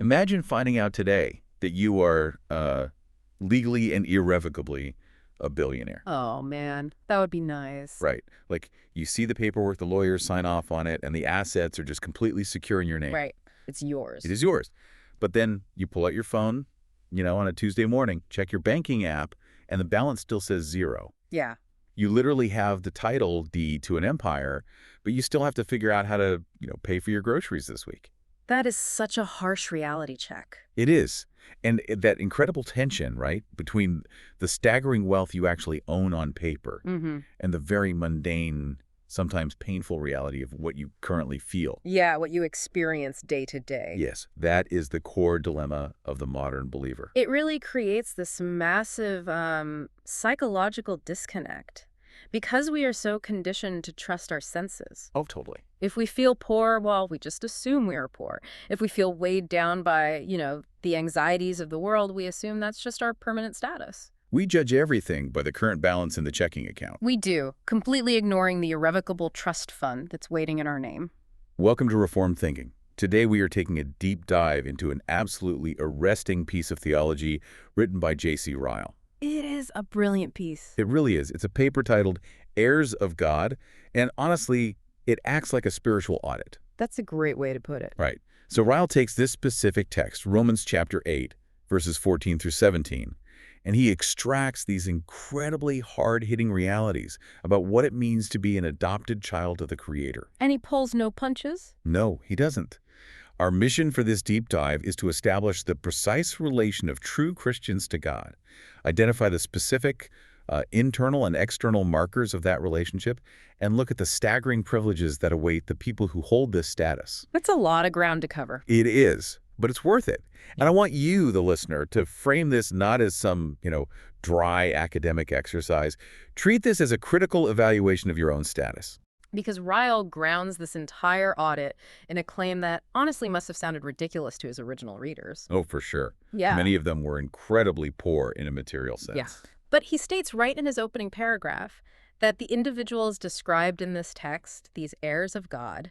Imagine finding out today that you are legally and irrevocably a billionaire. Oh, man. That would be nice. Right. Like you see the paperwork, the lawyers sign off on it, and the assets are just completely secure in your name. Right. It's yours. It is yours. But then you pull out your phone, on a Tuesday morning, check your banking app, and the balance still says zero. Yeah. You literally have the title deed to an empire, but you still have to figure out how to, pay for your groceries this week. That is such a harsh reality check. It is. And that incredible tension, right, between the staggering wealth you actually own on paper and the very mundane, sometimes painful reality of what you currently feel. Yeah, what you experience day to day. Yes, that is the core dilemma of the modern believer. It really creates this massive psychological disconnect because we are so conditioned to trust our senses. Oh, totally. If we feel poor, well, we just assume we are poor. If we feel weighed down by, the anxieties of the world, we assume that's just our permanent status. We judge everything by the current balance in the checking account. We do, completely ignoring the irrevocable trust fund that's waiting in our name. Welcome to Reformed Thinking. Today we are taking a deep dive into an absolutely arresting piece of theology written by J.C. Ryle. It is a brilliant piece. It really is. It's a paper titled Heirs of God, and honestly, it acts like a spiritual audit. That's a great way to put it. Right. So Ryle takes this specific text, Romans chapter 8, verses 14 through 17, and he extracts these incredibly hard-hitting realities about what it means to be an adopted child of the Creator. And he pulls no punches? No, he doesn't. Our mission for this deep dive is to establish the precise relation of true Christians to God, identify the specific internal and external markers of that relationship, and look at the staggering privileges that await the people who hold this status. That's a lot of ground to cover. It is, but it's worth it. And I want you, the listener, to frame this not as some, dry academic exercise. Treat this as a critical evaluation of your own status. Because Ryle grounds this entire audit in a claim that honestly must have sounded ridiculous to his original readers. Oh, for sure. Yeah. Many of them were incredibly poor in a material sense. Yeah. But he states right in his opening paragraph that the individuals described in this text, these heirs of God,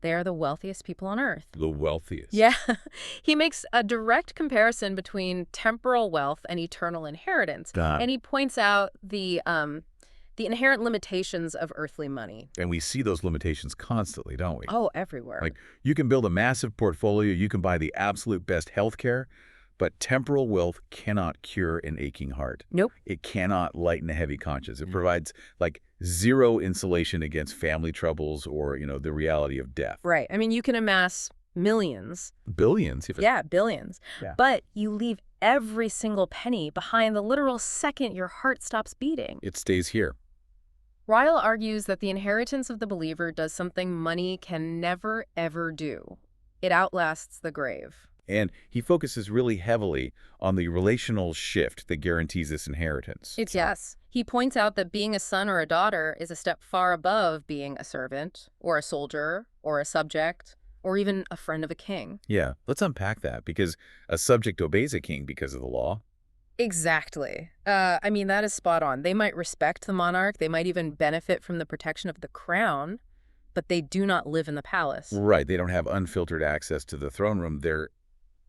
they are the wealthiest people on earth. The wealthiest. Yeah. He makes a direct comparison between temporal wealth and eternal inheritance. And he points out the inherent limitations of earthly money. And we see those limitations constantly, don't we? Oh, everywhere. Like, you can build a massive portfolio, you can buy the absolute best health care, but temporal wealth cannot cure an aching heart. Nope. It cannot lighten a heavy conscience. It provides, zero insulation against family troubles or, the reality of death. Right. I mean, you can amass millions. Billions. Yeah, billions. Yeah. But you leave every single penny behind the literal second your heart stops beating. It stays here. Ryle argues that the inheritance of the believer does something money can never, ever do. It outlasts the grave. And he focuses really heavily on the relational shift that guarantees this inheritance. Yes. He points out that being a son or a daughter is a step far above being a servant, or a soldier, or a subject, or even a friend of a king. Yeah, let's unpack that, because a subject obeys a king because of the law. Exactly. That is spot on. They might respect the monarch. They might even benefit from the protection of the crown, but they do not live in the palace. Right. They don't have unfiltered access to the throne room. They're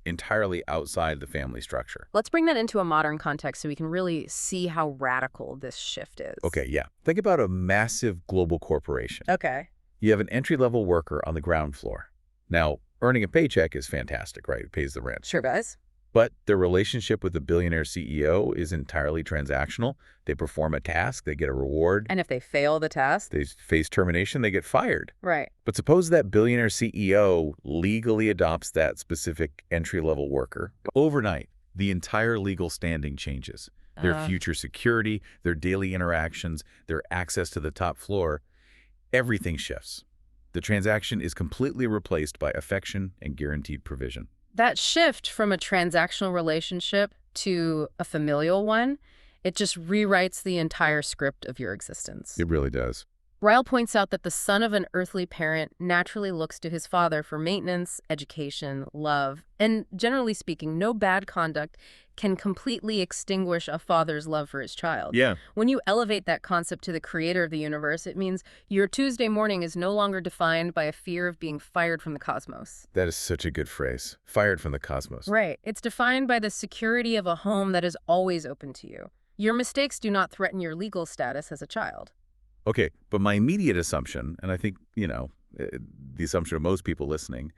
entirely outside the family structure. Let's bring that into a modern context so we can really see how radical this shift is. Okay, yeah. Think about a massive global corporation. Okay. You have an entry-level worker on the ground floor. Now, earning a paycheck is fantastic, right? It pays the rent. Sure does. But their relationship with the billionaire CEO is entirely transactional. They perform a task, they get a reward. And if they fail the task? They face termination, they get fired. Right. But suppose that billionaire CEO legally adopts that specific entry-level worker. Overnight, the entire legal standing changes. Their future security, their daily interactions, their access to the top floor, everything shifts. The transaction is completely replaced by affection and guaranteed provision. That shift from a transactional relationship to a familial one, it just rewrites the entire script of your existence. It really does. Ryle points out that the son of an earthly parent naturally looks to his father for maintenance, education, love, and generally speaking, no bad conduct can completely extinguish a father's love for his child. Yeah. When you elevate that concept to the creator of the universe, it means your Tuesday morning is no longer defined by a fear of being fired from the cosmos. That is such a good phrase. Fired from the cosmos. Right. It's defined by the security of a home that is always open to you. Your mistakes do not threaten your legal status as a child. Okay, but my immediate assumption, and I think, the assumption of most people listening,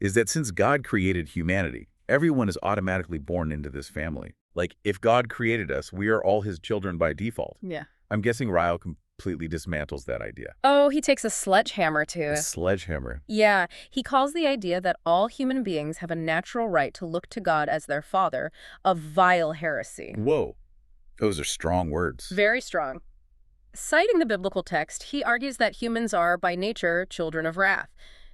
is that since God created humanity, everyone is automatically born into this family. Like, if God created us, we are all his children by default. Yeah. I'm guessing Ryle completely dismantles that idea. Oh, he takes a sledgehammer to A sledgehammer. Yeah, he calls the idea that all human beings have a natural right to look to God as their father a vile heresy. Whoa. Those are strong words. Very strong. Citing the biblical text, he argues that humans are, by nature, children of wrath.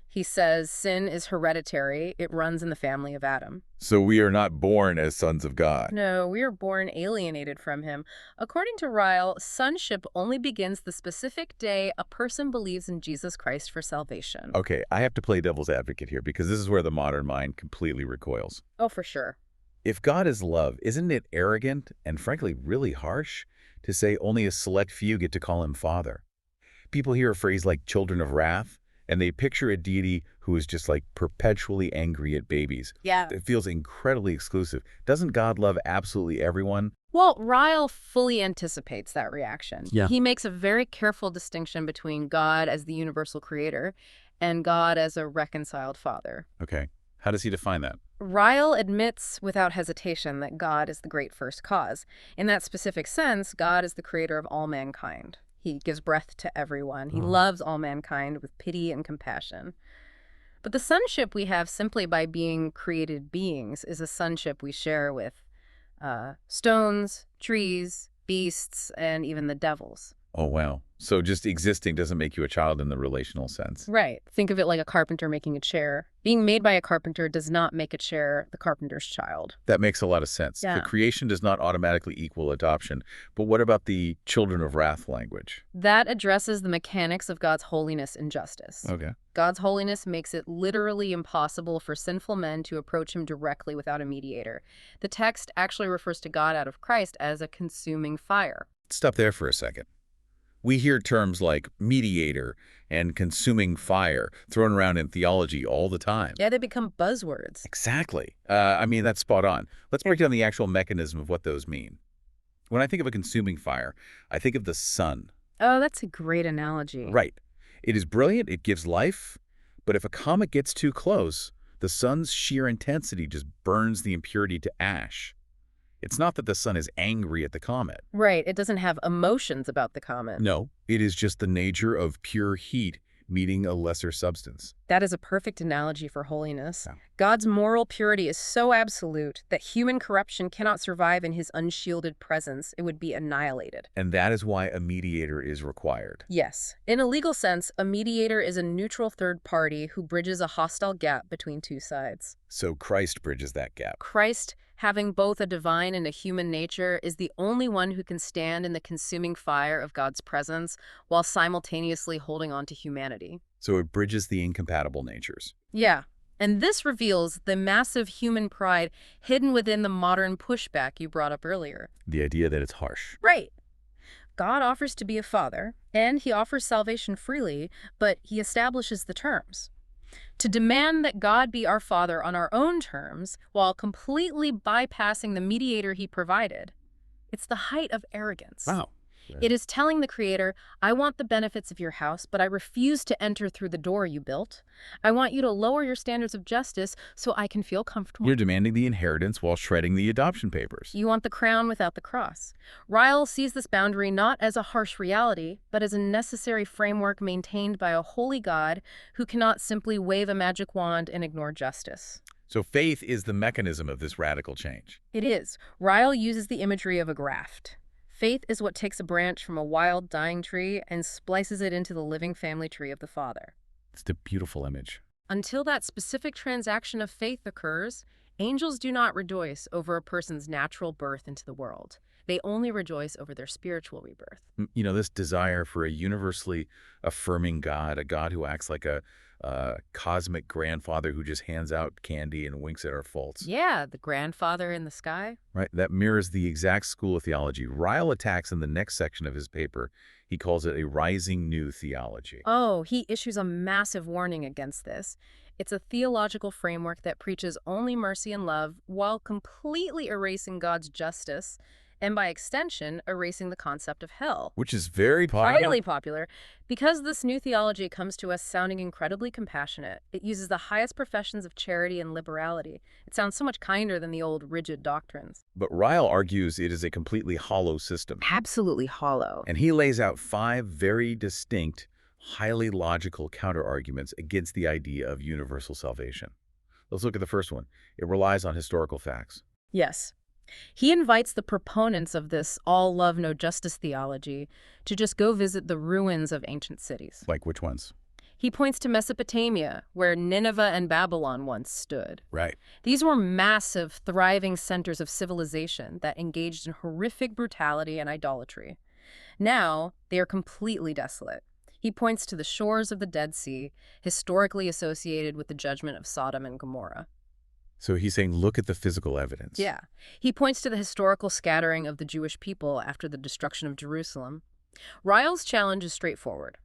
He says sin is hereditary. It runs in the family of Adam. So we are not born as sons of God. No, we are born alienated from him. According to Ryle, sonship only begins the specific day a person believes in Jesus Christ for salvation. Okay, I have to play devil's advocate here because this is where the modern mind completely recoils. Oh, for sure. If God is love, isn't it arrogant and frankly really harsh to say only a select few get to call him Father? People hear a phrase like children of wrath, and they picture a deity who is just like perpetually angry at babies. Yeah. It feels incredibly exclusive. Doesn't God love absolutely everyone? Well, Ryle fully anticipates that reaction. Yeah. He makes a very careful distinction between God as the universal creator and God as a reconciled father. Okay. How does he define that? Ryle admits without hesitation that God is the great first cause. In that specific sense, God is the creator of all mankind. He gives breath to everyone. He loves all mankind with pity and compassion. But the sonship we have simply by being created beings is a sonship we share with stones, trees, beasts, and even the devils. Oh, wow. So just existing doesn't make you a child in the relational sense. Right. Think of it like a carpenter making a chair. Being made by a carpenter does not make a chair the carpenter's child. That makes a lot of sense. Yeah. The creation does not automatically equal adoption. But what about the children of wrath language? That addresses the mechanics of God's holiness and justice. Okay. God's holiness makes it literally impossible for sinful men to approach him directly without a mediator. The text actually refers to God out of Christ as a consuming fire. Stop there for a second. We hear terms like mediator and consuming fire thrown around in theology all the time. Yeah, they become buzzwords. Exactly. That's spot on. Let's break down the actual mechanism of what those mean. When I think of a consuming fire, I think of the sun. Oh, that's a great analogy. Right. It is brilliant. It gives life. But if a comet gets too close, the sun's sheer intensity just burns the impurity to ash. It's not that the sun is angry at the comet. Right. It doesn't have emotions about the comet. No, it is just the nature of pure heat meeting a lesser substance. That is a perfect analogy for holiness. Yeah. God's moral purity is so absolute that human corruption cannot survive in his unshielded presence. It would be annihilated. And that is why a mediator is required. Yes. In a legal sense, a mediator is a neutral third party who bridges a hostile gap between two sides. So Christ bridges that gap. Christ, having both a divine and a human nature, is the only one who can stand in the consuming fire of God's presence while simultaneously holding on to humanity. So it bridges the incompatible natures. Yeah. And this reveals the massive human pride hidden within the modern pushback you brought up earlier. The idea that it's harsh. Right. God offers to be a father, and he offers salvation freely, but he establishes the terms. To demand that God be our father on our own terms while completely bypassing the mediator he provided, it's the height of arrogance. Wow. It is telling the Creator, I want the benefits of your house, but I refuse to enter through the door you built. I want you to lower your standards of justice so I can feel comfortable. You're demanding the inheritance while shredding the adoption papers. You want the crown without the cross. Ryle sees this boundary not as a harsh reality, but as a necessary framework maintained by a holy God who cannot simply wave a magic wand and ignore justice. So faith is the mechanism of this radical change. It is. Ryle uses the imagery of a graft. Faith is what takes a branch from a wild, dying tree and splices it into the living family tree of the Father. It's a beautiful image. Until that specific transaction of faith occurs, angels do not rejoice over a person's natural birth into the world. They only rejoice over their spiritual rebirth. This desire for a universally affirming God, a God who acts like a cosmic grandfather who just hands out candy and winks at our faults. Yeah, the grandfather in the sky. Right? That mirrors the exact school of theology Ryle attacks in the next section of his paper. He calls it a rising new theology. Oh, he issues a massive warning against this. It's a theological framework that preaches only mercy and love while completely erasing God's justice and, by extension, erasing the concept of hell. Which is very popular. Highly popular. Because this new theology comes to us sounding incredibly compassionate, it uses the highest professions of charity and liberality. It sounds so much kinder than the old rigid doctrines. But Ryle argues it is a completely hollow system. Absolutely hollow. And he lays out 5 very distinct, highly logical counterarguments against the idea of universal salvation. Let's look at the first one. It relies on historical facts. Yes. He invites the proponents of this all love, no justice theology to just go visit the ruins of ancient cities. Like which ones? He points to Mesopotamia, where Nineveh and Babylon once stood. Right. These were massive, thriving centers of civilization that engaged in horrific brutality and idolatry. Now, they are completely desolate. He points to the shores of the Dead Sea, historically associated with the judgment of Sodom and Gomorrah. So he's saying, look at the physical evidence. Yeah. He points to the historical scattering of the Jewish people after the destruction of Jerusalem. Ryle's challenge is straightforward.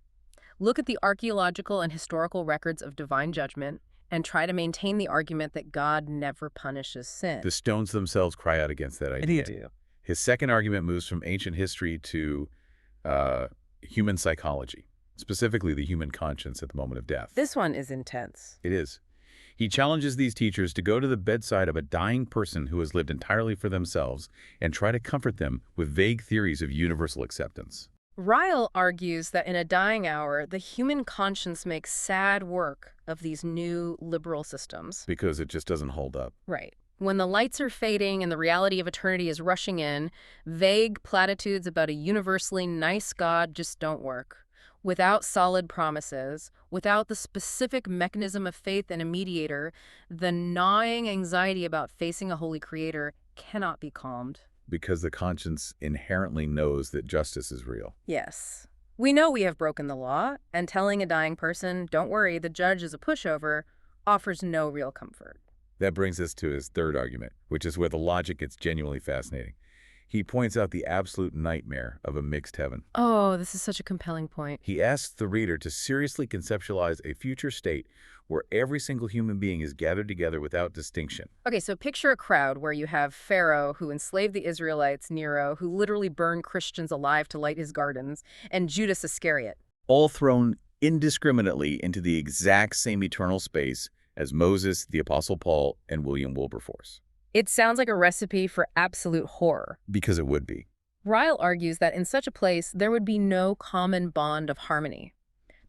Look at the archaeological and historical records of divine judgment and try to maintain the argument that God never punishes sin. The stones themselves cry out against that idea. They do. His second argument moves from ancient history to human psychology, specifically the human conscience at the moment of death. This one is intense. It is. He challenges these teachers to go to the bedside of a dying person who has lived entirely for themselves and try to comfort them with vague theories of universal acceptance. Ryle argues that in a dying hour, the human conscience makes sad work of these new liberal systems. Because it just doesn't hold up. Right. When the lights are fading and the reality of eternity is rushing in, vague platitudes about a universally nice God just don't work. Without solid promises, without the specific mechanism of faith and a mediator, the gnawing anxiety about facing a holy creator cannot be calmed. Because the conscience inherently knows that justice is real. Yes. We know we have broken the law, and telling a dying person, don't worry, the judge is a pushover, offers no real comfort. That brings us to his third argument, which is where the logic gets genuinely fascinating. He points out the absolute nightmare of a mixed heaven. Oh, this is such a compelling point. He asks the reader to seriously conceptualize a future state where every single human being is gathered together without distinction. Okay, so picture a crowd where you have Pharaoh, who enslaved the Israelites, Nero, who literally burned Christians alive to light his gardens, and Judas Iscariot. All thrown indiscriminately into the exact same eternal space as Moses, the Apostle Paul, and William Wilberforce. It sounds like a recipe for absolute horror. Because it would be. Ryle argues that in such a place, there would be no common bond of harmony.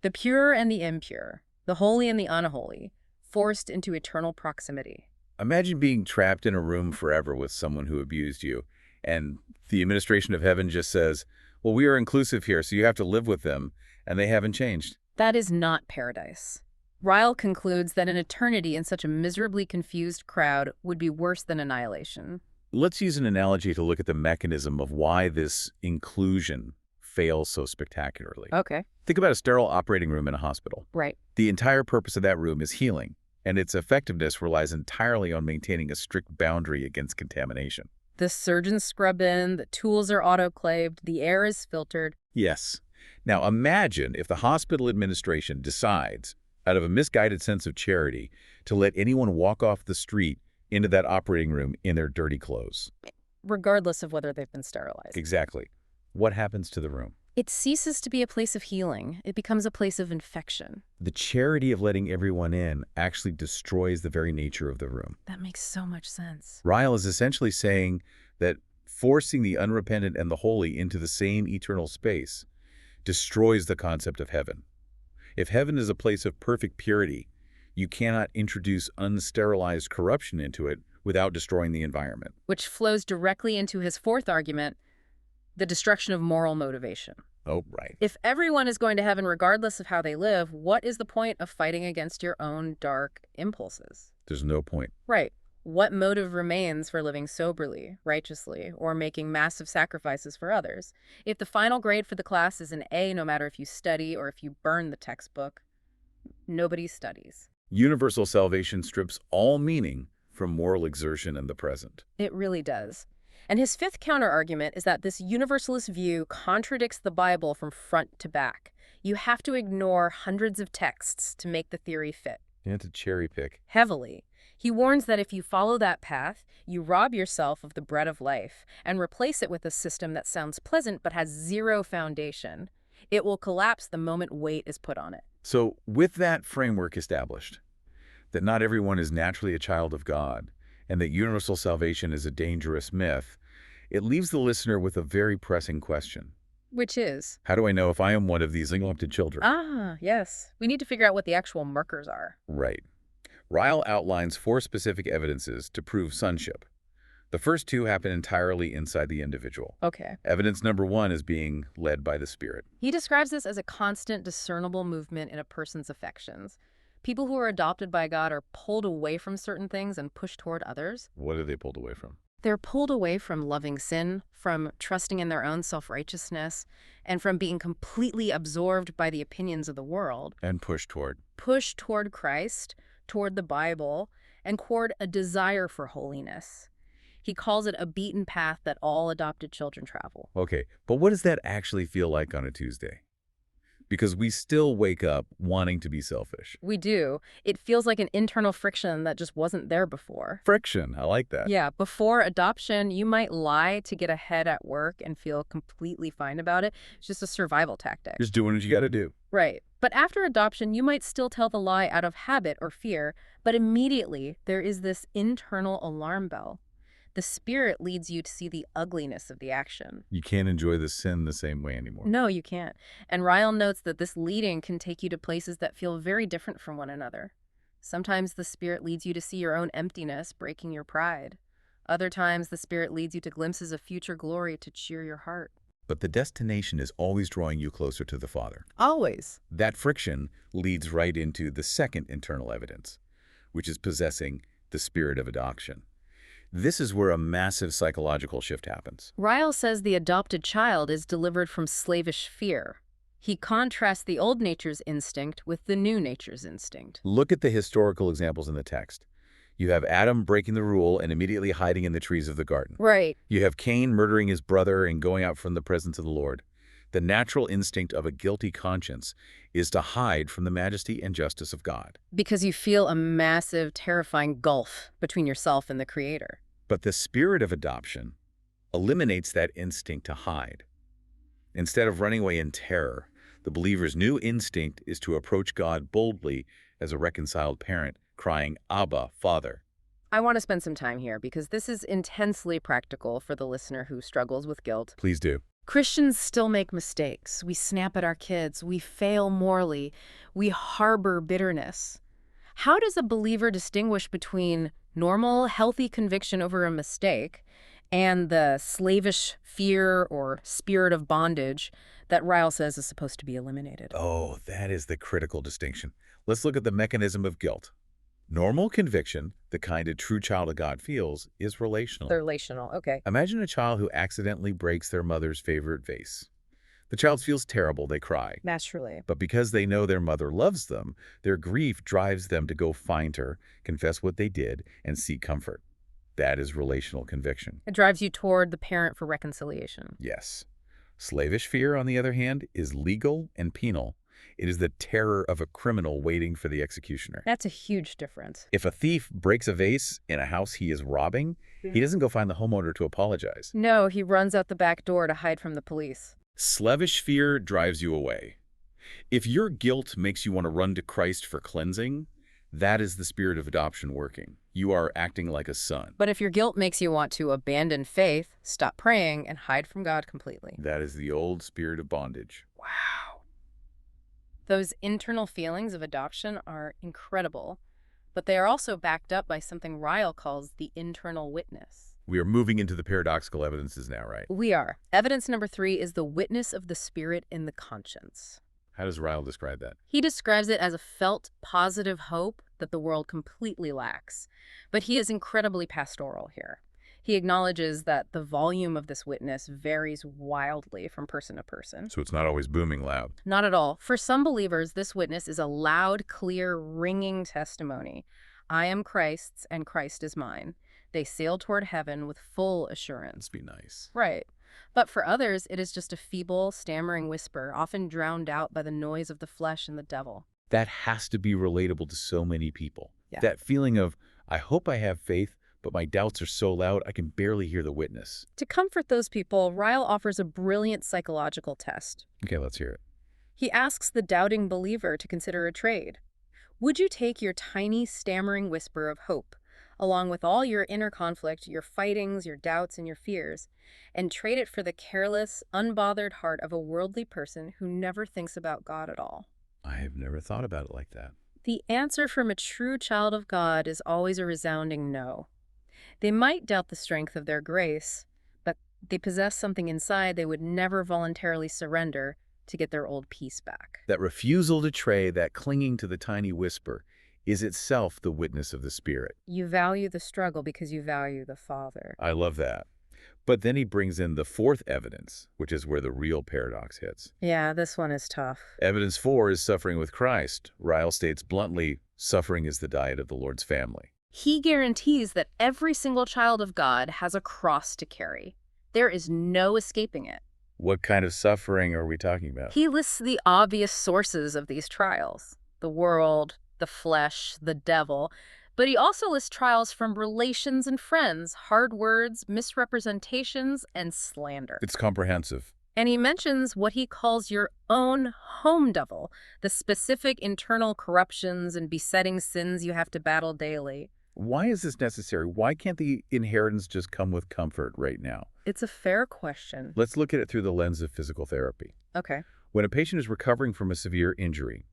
The pure and the impure, the holy and the unholy, forced into eternal proximity. Imagine being trapped in a room forever with someone who abused you, and the administration of heaven just says, well, we are inclusive here, so you have to live with them, and they haven't changed. That is not paradise. Ryle concludes that an eternity in such a miserably confused crowd would be worse than annihilation. Let's use an analogy to look at the mechanism of why this inclusion fails so spectacularly. Okay. Think about a sterile operating room in a hospital. Right. The entire purpose of that room is healing, and its effectiveness relies entirely on maintaining a strict boundary against contamination. The surgeons scrub in, the tools are autoclaved, the air is filtered. Yes. Now imagine if the hospital administration decides, out of a misguided sense of charity, to let anyone walk off the street into that operating room in their dirty clothes. Regardless of whether they've been sterilized. Exactly. What happens to the room? It ceases to be a place of healing. It becomes a place of infection. The charity of letting everyone in actually destroys the very nature of the room. That makes so much sense. Ryle is essentially saying that forcing the unrepentant and the holy into the same eternal space destroys the concept of heaven. If heaven is a place of perfect purity, you cannot introduce unsterilized corruption into it without destroying the environment. Which flows directly into his fourth argument, the destruction of moral motivation. Oh, right. If everyone is going to heaven regardless of how they live, what is the point of fighting against your own dark impulses? There's no point. Right. What motive remains for living soberly, righteously, or making massive sacrifices for others? If the final grade for the class is an A, no matter if you study or if you burn the textbook, nobody studies. Universal salvation strips all meaning from moral exertion in the present. It really does. And his fifth counterargument is that this universalist view contradicts the Bible from front to back. You have to ignore hundreds of texts to make the theory fit. You have to cherry pick. Heavily. He warns that if you follow that path, you rob yourself of the bread of life and replace it with a system that sounds pleasant but has zero foundation. It will collapse the moment weight is put on it. So, with that framework established, that not everyone is naturally a child of God, and that universal salvation is a dangerous myth, it leaves the listener with a very pressing question. Which is? How do I know if I am one of these neglected children? Ah, yes. We need to figure out what the actual markers are. Right. Ryle outlines 4 specific evidences to prove sonship. The first 2 happen entirely inside the individual. Okay. Evidence number 1 is being led by the Spirit. He describes this as a constant, discernible movement in a person's affections. People who are adopted by God are pulled away from certain things and pushed toward others. What are they pulled away from? They're pulled away from loving sin, from trusting in their own self-righteousness, and from being completely absorbed by the opinions of the world. And pushed toward. Pushed toward Christ, toward the Bible, and toward a desire for holiness. He calls it a beaten path that all adopted children travel. Okay, but what does that actually feel like on a Tuesday? Because we still wake up wanting to be selfish. We do. It feels like an internal friction that just wasn't there before. Friction, I like that. Yeah, before adoption, you might lie to get ahead at work and feel completely fine about it. It's just a survival tactic. Just doing what you gotta do. Right. But after adoption, you might still tell the lie out of habit or fear, but immediately there is this internal alarm bell. The Spirit leads you to see the ugliness of the action. You can't enjoy the sin the same way anymore. No, you can't. And Ryle notes that this leading can take you to places that feel very different from one another. Sometimes the Spirit leads you to see your own emptiness, breaking your pride. Other times the Spirit leads you to glimpses of future glory to cheer your heart. But the destination is always drawing you closer to the Father. Always. That friction leads right into the second internal evidence, which is possessing the spirit of adoption. This is where a massive psychological shift happens. Ryle says the adopted child is delivered from slavish fear. He contrasts the old nature's instinct with the new nature's instinct. Look at the historical examples in the text. You have Adam breaking the rule and immediately hiding in the trees of the garden. Right. You have Cain murdering his brother and going out from the presence of the Lord. The natural instinct of a guilty conscience is to hide from the majesty and justice of God. Because you feel a massive, terrifying gulf between yourself and the Creator. But the spirit of adoption eliminates that instinct to hide. Instead of running away in terror, the believer's new instinct is to approach God boldly as a reconciled parent, crying, "Abba, Father." I want to spend some time here because this is intensely practical for the listener who struggles with guilt. Please do. Christians still make mistakes. We snap at our kids. We fail morally. We harbor bitterness. How does a believer distinguish between normal, healthy conviction over a mistake and the slavish fear or spirit of bondage that Ryle says is supposed to be eliminated? Oh, that is the critical distinction. Let's look at the mechanism of guilt. Normal conviction, the kind a true child of God feels, is relational. They're relational, okay. Imagine a child who accidentally breaks their mother's favorite vase. The child feels terrible, they cry. Naturally. But because they know their mother loves them, their grief drives them to go find her, confess what they did, and seek comfort. That is relational conviction. It drives you toward the parent for reconciliation. Yes. Slavish fear, on the other hand, is legal and penal. It is the terror of a criminal waiting for the executioner. That's a huge difference. If a thief breaks a vase in a house he is robbing, he doesn't go find the homeowner to apologize. No, he runs out the back door to hide from the police. Slavish fear drives you away. If your guilt makes you want to run to Christ for cleansing, that is the spirit of adoption working. You are acting like a son. But if your guilt makes you want to abandon faith, stop praying, and hide from God completely. That is the old spirit of bondage. Wow. Those internal feelings of adoption are incredible, but they are also backed up by something Ryle calls the internal witness. We are moving into the paradoxical evidences now, right? We are. Evidence number 3 is the witness of the Spirit in the conscience. How does Ryle describe that? He describes it as a felt positive hope that the world completely lacks. But he is incredibly pastoral here. He acknowledges that the volume of this witness varies wildly from person to person. So it's not always booming loud. Not at all. For some believers, this witness is a loud, clear, ringing testimony. I am Christ's and Christ is mine. They sail toward heaven with full assurance. Must be nice. Right. But for others, it is just a feeble, stammering whisper, often drowned out by the noise of the flesh and the devil. That has to be relatable to so many people. Yeah. That feeling of, I hope I have faith, but my doubts are so loud I can barely hear the witness. To comfort those people, Ryle offers a brilliant psychological test. Okay, let's hear it. He asks the doubting believer to consider a trade. Would you take your tiny, stammering whisper of hope, along with all your inner conflict, your fightings, your doubts, and your fears, and trade it for the careless, unbothered heart of a worldly person who never thinks about God at all? I have never thought about it like that. The answer from a true child of God is always a resounding no. They might doubt the strength of their grace, but they possess something inside they would never voluntarily surrender to get their old peace back. That refusal to trade, that clinging to the tiny whisper, is itself the witness of the Spirit. You value the struggle because you value the Father. I love that. But then he brings in the fourth evidence, which is where the real paradox hits. Yeah, this one is tough. Evidence 4 is suffering with Christ. Ryle states bluntly, suffering is the diet of the Lord's family. He guarantees that every single child of God has a cross to carry. There is no escaping it. What kind of suffering are we talking about? He lists the obvious sources of these trials: the world, the flesh, the devil. But he also lists trials from relations and friends, hard words, misrepresentations, and slander. It's comprehensive. And he mentions what he calls your own home devil, the specific internal corruptions and besetting sins you have to battle daily. Why is this necessary? Why can't the inheritance just come with comfort right now? It's a fair question. Let's look at it through the lens of physical therapy. Okay. When a patient is recovering from a severe injury,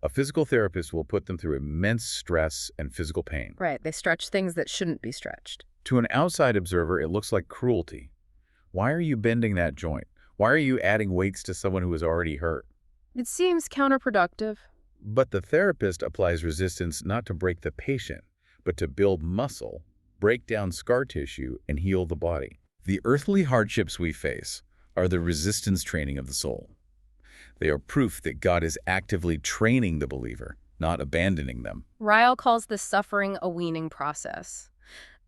a physical therapist will put them through immense stress and physical pain. Right. They stretch things that shouldn't be stretched. To an outside observer, it looks like cruelty. Why are you bending that joint? Why are you adding weights to someone who is already hurt? It seems counterproductive. But the therapist applies resistance not to break the patient, but to build muscle, break down scar tissue, and heal the body. The earthly hardships we face are the resistance training of the soul. They are proof that God is actively training the believer, not abandoning them. Ryle calls this suffering a weaning process.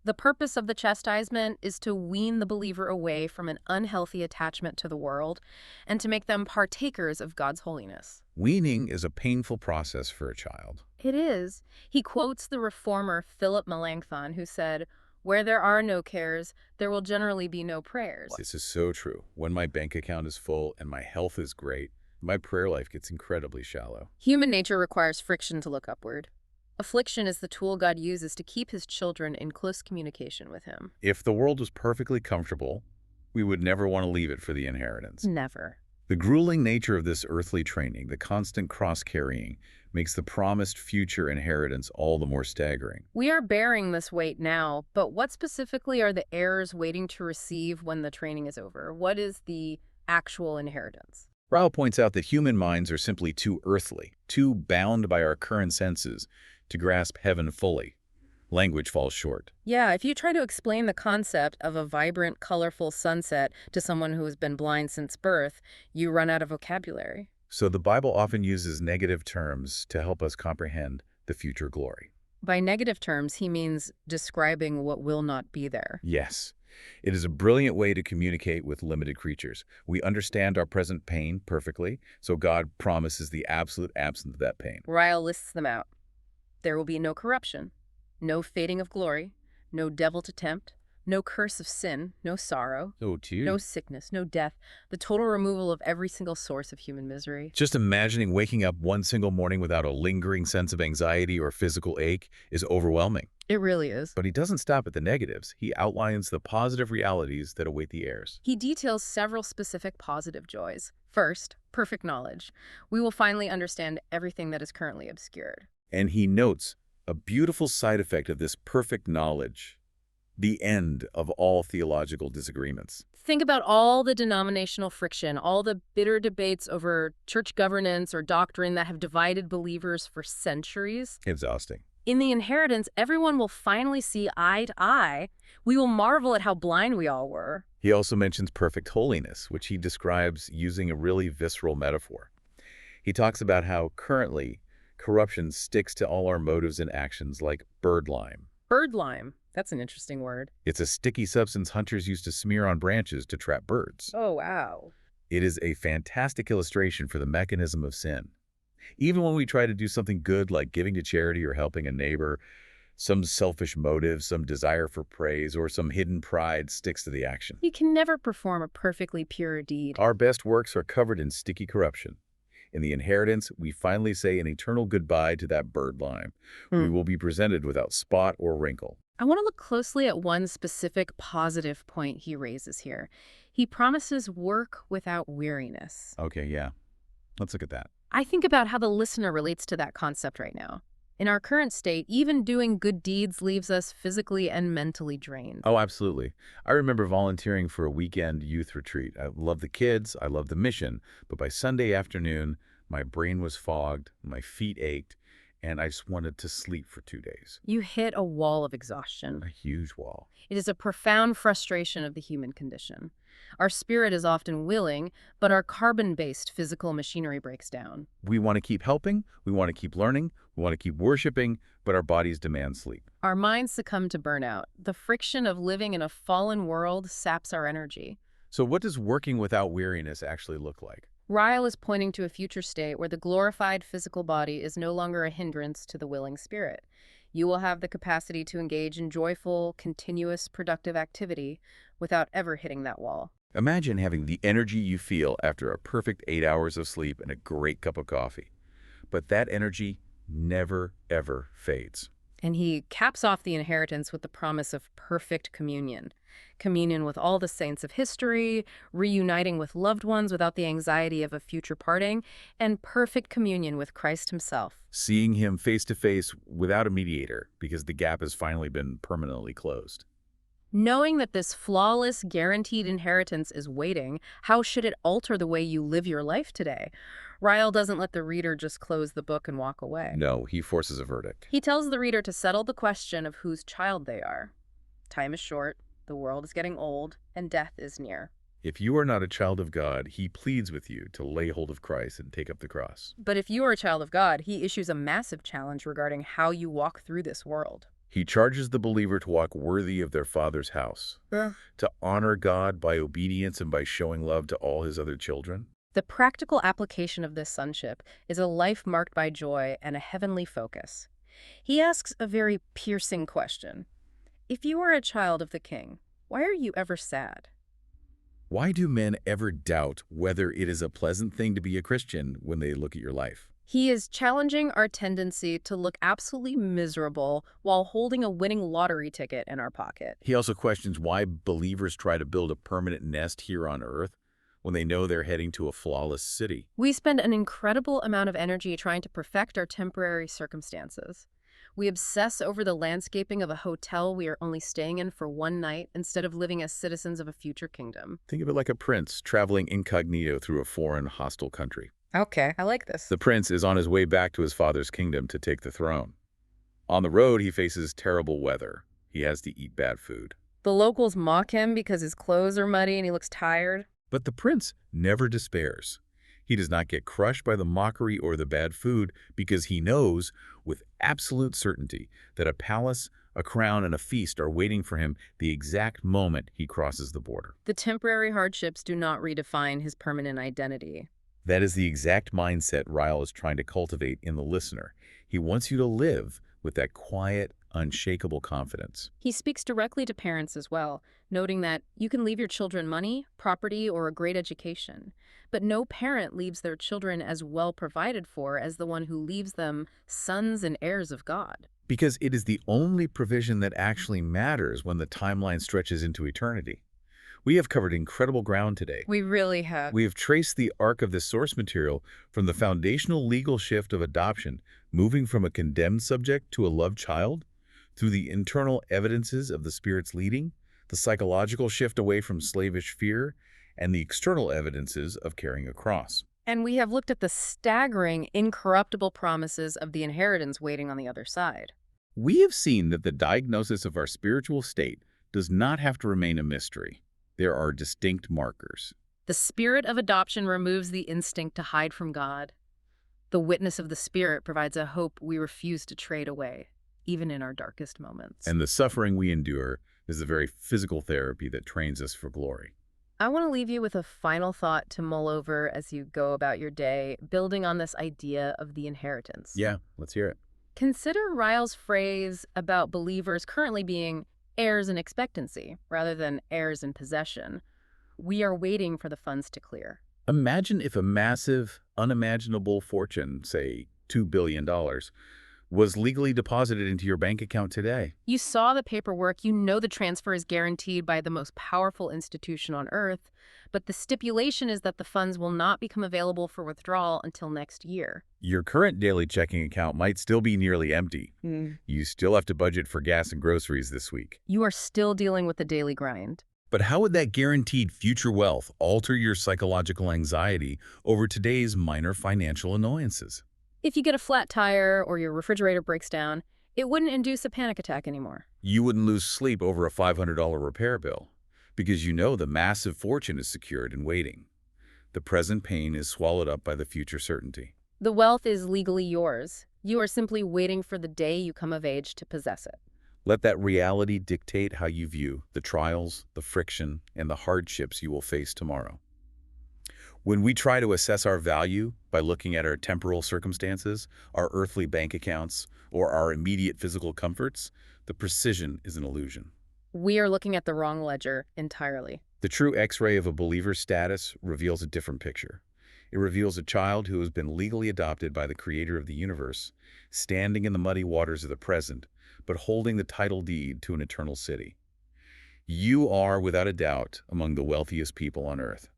The purpose of the chastisement is to wean the believer away from an unhealthy attachment to the world and to make them partakers of God's holiness. Weaning is a painful process for a child. It is. He quotes the reformer Philip Melanchthon, who said, "Where there are no cares, there will generally be no prayers." This is so true. When my bank account is full and my health is great, my prayer life gets incredibly shallow. Human nature requires friction to look upward. Affliction is the tool God uses to keep his children in close communication with him. If the world was perfectly comfortable, we would never want to leave it for the inheritance. Never. The grueling nature of this earthly training, the constant cross-carrying, makes the promised future inheritance all the more staggering. We are bearing this weight now, but what specifically are the heirs waiting to receive when the training is over? What is the actual inheritance? Ryle points out that human minds are simply too earthly, too bound by our current senses to grasp heaven fully. Language falls short. Yeah, if you try to explain the concept of a vibrant, colorful sunset to someone who has been blind since birth, you run out of vocabulary. So the Bible often uses negative terms to help us comprehend the future glory. By negative terms, he means describing what will not be there. Yes. It is a brilliant way to communicate with limited creatures. We understand our present pain perfectly, so God promises the absolute absence of that pain. Ryle lists them out. There will be no corruption, no fading of glory, no devil to tempt, no curse of sin, no sorrow, no sickness, no death, the total removal of every single source of human misery. Just imagining waking up one single morning without a lingering sense of anxiety or physical ache is overwhelming. It really is. But he doesn't stop at the negatives. He outlines the positive realities that await the heirs. He details several specific positive joys. First, perfect knowledge. We will finally understand everything that is currently obscured. And he notes a beautiful side effect of this perfect knowledge: The end of all theological disagreements. Think about all the denominational friction, all the bitter debates over church governance or doctrine that have divided believers for centuries. Exhausting. In the inheritance, everyone will finally see eye to eye. We will marvel at how blind we all were. He also mentions perfect holiness, which he describes using a really visceral metaphor. He talks about how currently corruption sticks to all our motives and actions like birdlime. Birdlime. That's an interesting word. It's a sticky substance hunters use to smear on branches to trap birds. Oh, wow. It is a fantastic illustration for the mechanism of sin. Even when we try to do something good like giving to charity or helping a neighbor, some selfish motive, some desire for praise, or some hidden pride sticks to the action. You can never perform a perfectly pure deed. Our best works are covered in sticky corruption. In the inheritance, we finally say an eternal goodbye to that birdlime. We will be presented without spot or wrinkle. I want to look closely at one specific positive point he raises here. He promises work without weariness. Okay, yeah. Let's look at that. I think about how the listener relates to that concept right now. In our current state, even doing good deeds leaves us physically and mentally drained. Oh, absolutely. I remember volunteering for a weekend youth retreat. I love the kids, I love the mission, but by Sunday afternoon, my brain was fogged, my feet ached, and I just wanted to sleep for 2 days. You hit a wall of exhaustion. A huge wall. It is a profound frustration of the human condition. Our spirit is often willing, but our carbon-based physical machinery breaks down. We want to keep helping, we want to keep learning, we want to keep worshiping, but our bodies demand sleep. Our minds succumb to burnout. The friction of living in a fallen world saps our energy. So what does working without weariness actually look like? Ryle is pointing to a future state where the glorified physical body is no longer a hindrance to the willing spirit. You will have the capacity to engage in joyful, continuous, productive activity without ever hitting that wall. Imagine having the energy you feel after a perfect 8 hours of sleep and a great cup of coffee. But that energy never, ever fades. And he caps off the inheritance with the promise of perfect communion. Communion with all the saints of history, reuniting with loved ones without the anxiety of a future parting, and perfect communion with Christ himself. Seeing him face to face without a mediator because the gap has finally been permanently closed. Knowing that this flawless, guaranteed inheritance is waiting, how should it alter the way you live your life today? Ryle doesn't let the reader just close the book and walk away. No, he forces a verdict. He tells the reader to settle the question of whose child they are. Time is short, the world is getting old, and death is near. If you are not a child of God, he pleads with you to lay hold of Christ and take up the cross. But if you are a child of God, he issues a massive challenge regarding how you walk through this world. He charges the believer to walk worthy of their Father's house, to honor God by obedience and by showing love to all his other children. The practical application of this sonship is a life marked by joy and a heavenly focus. He asks a very piercing question. If you are a child of the King, why are you ever sad? Why do men ever doubt whether it is a pleasant thing to be a Christian when they look at your life? He is challenging our tendency to look absolutely miserable while holding a winning lottery ticket in our pocket. He also questions why believers try to build a permanent nest here on earth when they know they're heading to a flawless city. We spend an incredible amount of energy trying to perfect our temporary circumstances. We obsess over the landscaping of a hotel we are only staying in for one night instead of living as citizens of a future kingdom. Think of it like a prince traveling incognito through a foreign, hostile country. Okay, I like this. The prince is on his way back to his father's kingdom to take the throne. On the road, he faces terrible weather. He has to eat bad food. The locals mock him because his clothes are muddy and he looks tired. But the prince never despairs. He does not get crushed by the mockery or the bad food because he knows with absolute certainty that a palace, a crown, and a feast are waiting for him the exact moment he crosses the border. The temporary hardships do not redefine his permanent identity. That is the exact mindset Ryle is trying to cultivate in the listener. He wants you to live with that quiet, unshakable confidence. He speaks directly to parents as well, noting that you can leave your children money, property, or a great education, but no parent leaves their children as well provided for as the one who leaves them sons and heirs of God. Because it is the only provision that actually matters when the timeline stretches into eternity. We have covered incredible ground today. We really have. We have traced the arc of the source material from the foundational legal shift of adoption, moving from a condemned subject to a loved child, through the internal evidences of the Spirit's leading, the psychological shift away from slavish fear, and the external evidences of carrying a cross. And we have looked at the staggering, incorruptible promises of the inheritance waiting on the other side. We have seen that the diagnosis of our spiritual state does not have to remain a mystery. There are distinct markers. The spirit of adoption removes the instinct to hide from God. The witness of the Spirit provides a hope we refuse to trade away, even in our darkest moments. And the suffering we endure is the very physical therapy that trains us for glory. I want to leave you with a final thought to mull over as you go about your day, building on this idea of the inheritance. Yeah, let's hear it. Consider Ryle's phrase about believers currently being heirs in expectancy rather than heirs in possession. We are waiting for the funds to clear. Imagine if a massive, unimaginable fortune, say $2 billion, was legally deposited into your bank account today. You saw the paperwork, you know the transfer is guaranteed by the most powerful institution on earth, but the stipulation is that the funds will not become available for withdrawal until next year. Your current daily checking account might still be nearly empty. You still have to budget for gas and groceries this week. You are still dealing with the daily grind. But how would that guaranteed future wealth alter your psychological anxiety over today's minor financial annoyances? If you get a flat tire or your refrigerator breaks down, it wouldn't induce a panic attack anymore. You wouldn't lose sleep over a $500 repair bill because you know the massive fortune is secured and waiting. The present pain is swallowed up by the future certainty. The wealth is legally yours. You are simply waiting for the day you come of age to possess it. Let that reality dictate how you view the trials, the friction, and the hardships you will face tomorrow. When we try to assess our value by looking at our temporal circumstances, our earthly bank accounts, or our immediate physical comforts, the precision is an illusion. We are looking at the wrong ledger entirely. The true X-ray of a believer's status reveals a different picture. It reveals a child who has been legally adopted by the Creator of the universe, standing in the muddy waters of the present, but holding the title deed to an eternal city. You are, without a doubt, among the wealthiest people on earth.